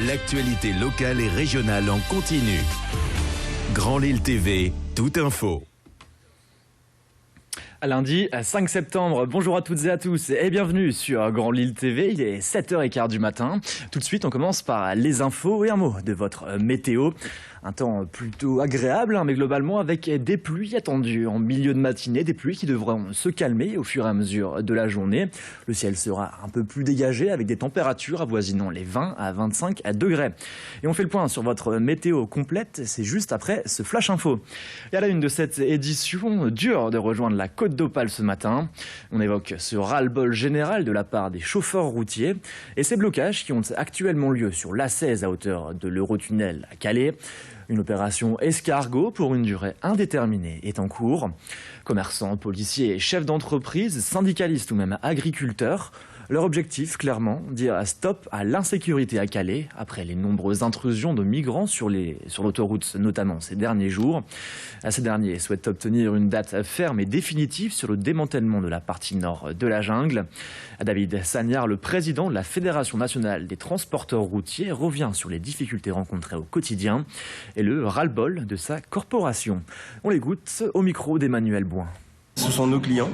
L'actualité locale et régionale en continu. Grand Lille TV, toute info. Lundi 5 septembre, bonjour à toutes et à tous et bienvenue sur Grand Lille TV, il est 7h15 du matin. Tout de suite on commence par les infos et un mot de votre météo. Un temps plutôt agréable, mais globalement avec des pluies attendues en milieu de matinée, des pluies qui devront se calmer au fur et à mesure de la journée. Le ciel sera un peu plus dégagé avec des températures avoisinant les 20 à 25 degrés. Et on fait le point sur votre météo complète, c'est juste après ce flash info. Et à la une de cette édition, dur de rejoindre la Côte d'Opale ce matin. On évoque ce ras-le-bol général de la part des chauffeurs routiers et ces blocages qui ont actuellement lieu sur l'A16 à hauteur de l'Eurotunnel à Calais. Une opération escargot pour une durée indéterminée est en cours. Commerçants, policiers, chefs d'entreprise, syndicalistes ou même agriculteurs, leur objectif, clairement, dire stop à l'insécurité à Calais après les nombreuses intrusions de migrants sur l'autoroute, notamment ces derniers jours. Ces derniers souhaitent obtenir une date ferme et définitive sur le démantèlement de la partie nord de la jungle. David Sagnard, le président de la Fédération nationale des transporteurs routiers, revient sur les difficultés rencontrées au quotidien et le ras-le-bol de sa corporation. On l'écoute au micro d'Emmanuel Bouin. Ce sont nos clients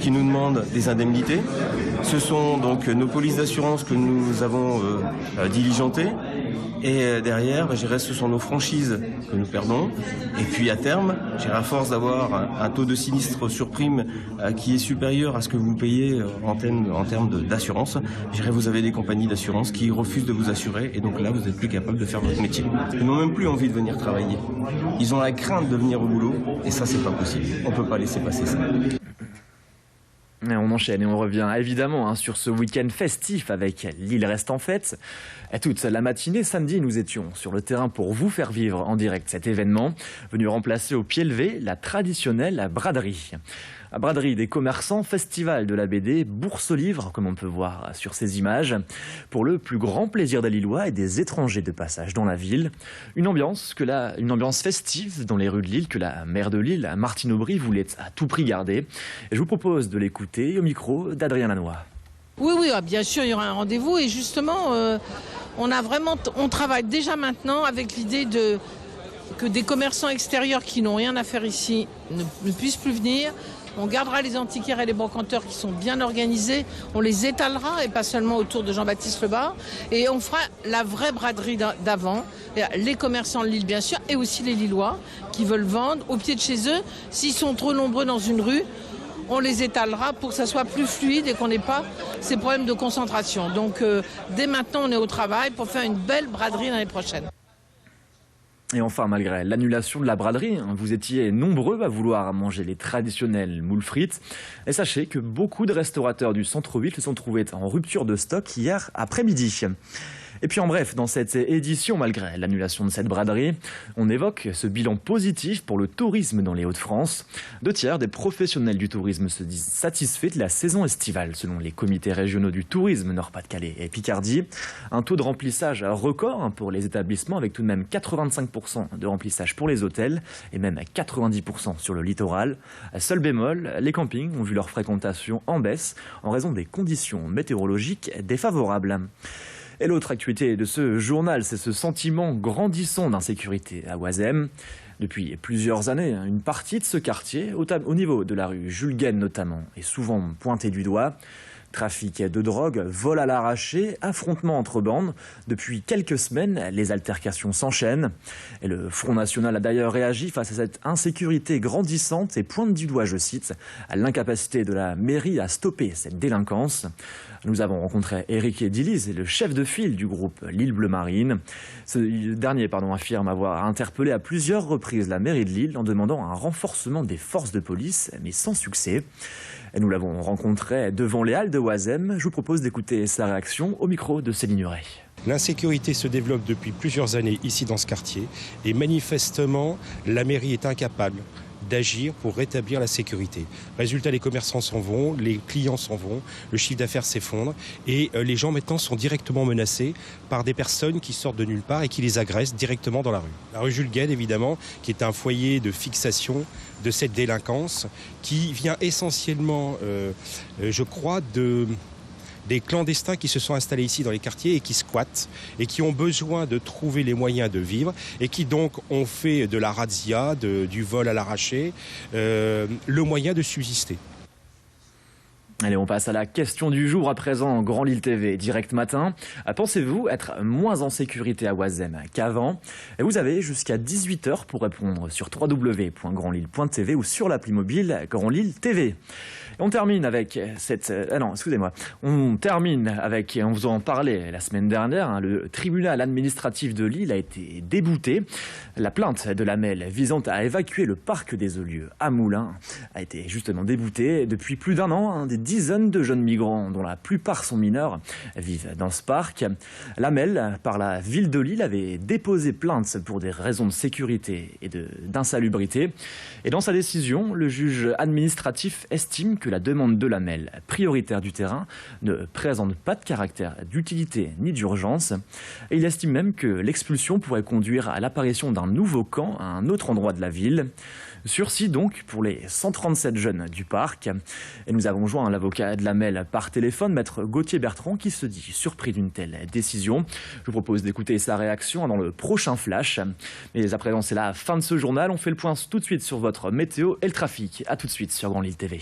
qui nous demandent des indemnités. Ce sont donc nos polices d'assurance que nous avons diligentées. Et derrière, ce sont nos franchises que nous perdons. Et puis à terme, à force d'avoir un taux de sinistre sur prime qui est supérieur à ce que vous payez en termes d'assurance, vous avez des compagnies d'assurance qui refusent de vous assurer. Et donc là, vous n'êtes plus capable de faire votre métier. Ils n'ont même plus envie de venir travailler. Ils ont la crainte de venir au boulot. Et ça, c'est pas possible. On ne peut pas laisser passer ça. Et on enchaîne et on revient évidemment sur ce week-end festif avec Lille reste en fête. Et toute la matinée samedi, nous étions sur le terrain pour vous faire vivre en direct cet événement, venu remplacer au pied levé la traditionnelle braderie. La braderie des commerçants, festival de la BD, bourse aux livres, comme on peut voir sur ces images, pour le plus grand plaisir des Lillois et des étrangers de passage dans la ville. Une ambiance festive dans les rues de Lille que la maire de Lille, Martine Aubry, voulait à tout prix garder. Et je vous propose de l'écouter au micro d'Adrien Lanois. Oui, bien sûr, il y aura un rendez-vous et justement, on travaille déjà maintenant avec l'idée que des commerçants extérieurs qui n'ont rien à faire ici ne puissent plus venir. On gardera les antiquaires et les brocanteurs qui sont bien organisés, on les étalera et pas seulement autour de Jean-Baptiste Lebas. Et on fera la vraie braderie d'avant, les commerçants de Lille bien sûr, et aussi les Lillois qui veulent vendre au pied de chez eux. S'ils sont trop nombreux dans une rue, on les étalera pour que ça soit plus fluide et qu'on n'ait pas ces problèmes de concentration. Donc dès maintenant, on est au travail pour faire une belle braderie l'année prochaine. Et enfin, malgré l'annulation de la braderie, vous étiez nombreux à vouloir manger les traditionnels moules frites. Et sachez que beaucoup de restaurateurs du centre-ville se sont trouvés en rupture de stock hier après-midi. Et puis en bref, dans cette édition, malgré l'annulation de cette braderie, on évoque ce bilan positif pour le tourisme dans les Hauts-de-France. 2/3 des professionnels du tourisme se disent satisfaits de la saison estivale, selon les comités régionaux du tourisme Nord-Pas-de-Calais et Picardie. Un taux de remplissage record pour les établissements, avec tout de même 85% de remplissage pour les hôtels et même 90% sur le littoral. Seul bémol, les campings ont vu leur fréquentation en baisse en raison des conditions météorologiques défavorables. Et l'autre actualité de ce journal, c'est ce sentiment grandissant d'insécurité à Oisem. Depuis plusieurs années, une partie de ce quartier, au niveau de la rue Jules Guesne notamment, est souvent pointée du doigt. Trafic de drogue, vol à l'arraché, affrontements entre bandes. Depuis quelques semaines, les altercations s'enchaînent. Et le Front National a d'ailleurs réagi face à cette insécurité grandissante et pointe du doigt, je cite, à l'incapacité de la mairie à stopper cette délinquance. Nous avons rencontré Éric Diliz, le chef de file du groupe Lille Bleu Marine. Ce dernier affirme avoir interpellé à plusieurs reprises la mairie de Lille en demandant un renforcement des forces de police, mais sans succès. Et nous l'avons rencontré devant les Halles de Oisem. Je vous propose d'écouter sa réaction au micro de Céline Huret. L'insécurité se développe depuis plusieurs années ici dans ce quartier et manifestement la mairie est incapable d'agir pour rétablir la sécurité. Résultat, les commerçants s'en vont, les clients s'en vont, le chiffre d'affaires s'effondre et les gens maintenant sont directement menacés par des personnes qui sortent de nulle part et qui les agressent directement dans la rue. La rue Jules Guesne, évidemment, qui est un foyer de fixation de cette délinquance qui vient essentiellement, je crois, des clandestins qui se sont installés ici dans les quartiers et qui squattent et qui ont besoin de trouver les moyens de vivre et qui donc ont fait de la razzia, du vol à l'arraché, le moyen de subsister. Allez, on passe à la question du jour à présent, Grand Lille TV, direct matin. Pensez-vous être moins en sécurité à Oisem qu'avant? Vous avez jusqu'à 18h pour répondre sur www.grandlille.tv ou sur l'appli mobile Grand Lille TV. Et on termine avec on vous en parlait la semaine dernière, le tribunal administratif de Lille a été débouté. La plainte de la MEL visant à évacuer le parc des Olieux à Moulins a été justement déboutée. Depuis plus d'un an, des dizaines de jeunes migrants, dont la plupart sont mineurs, vivent dans ce parc. La MEL, par la ville de Lille, avait déposé plainte pour des raisons de sécurité et d'insalubrité. Et dans sa décision, le juge administratif estime que la demande de la MEL, prioritaire du terrain, ne présente pas de caractère d'utilité ni d'urgence. Et il estime même que l'expulsion pourrait conduire à l'apparition d'un nouveau camp à un autre endroit de la ville. Sursis donc pour les 137 jeunes du parc. Et nous avons joint l'avocat de la MEL par téléphone, maître Gauthier Bertrand, qui se dit surpris d'une telle décision. Je vous propose d'écouter sa réaction dans le prochain flash. Mais à présent, c'est la fin de ce journal. On fait le point tout de suite sur votre météo et le trafic. A tout de suite sur Grand Lille TV.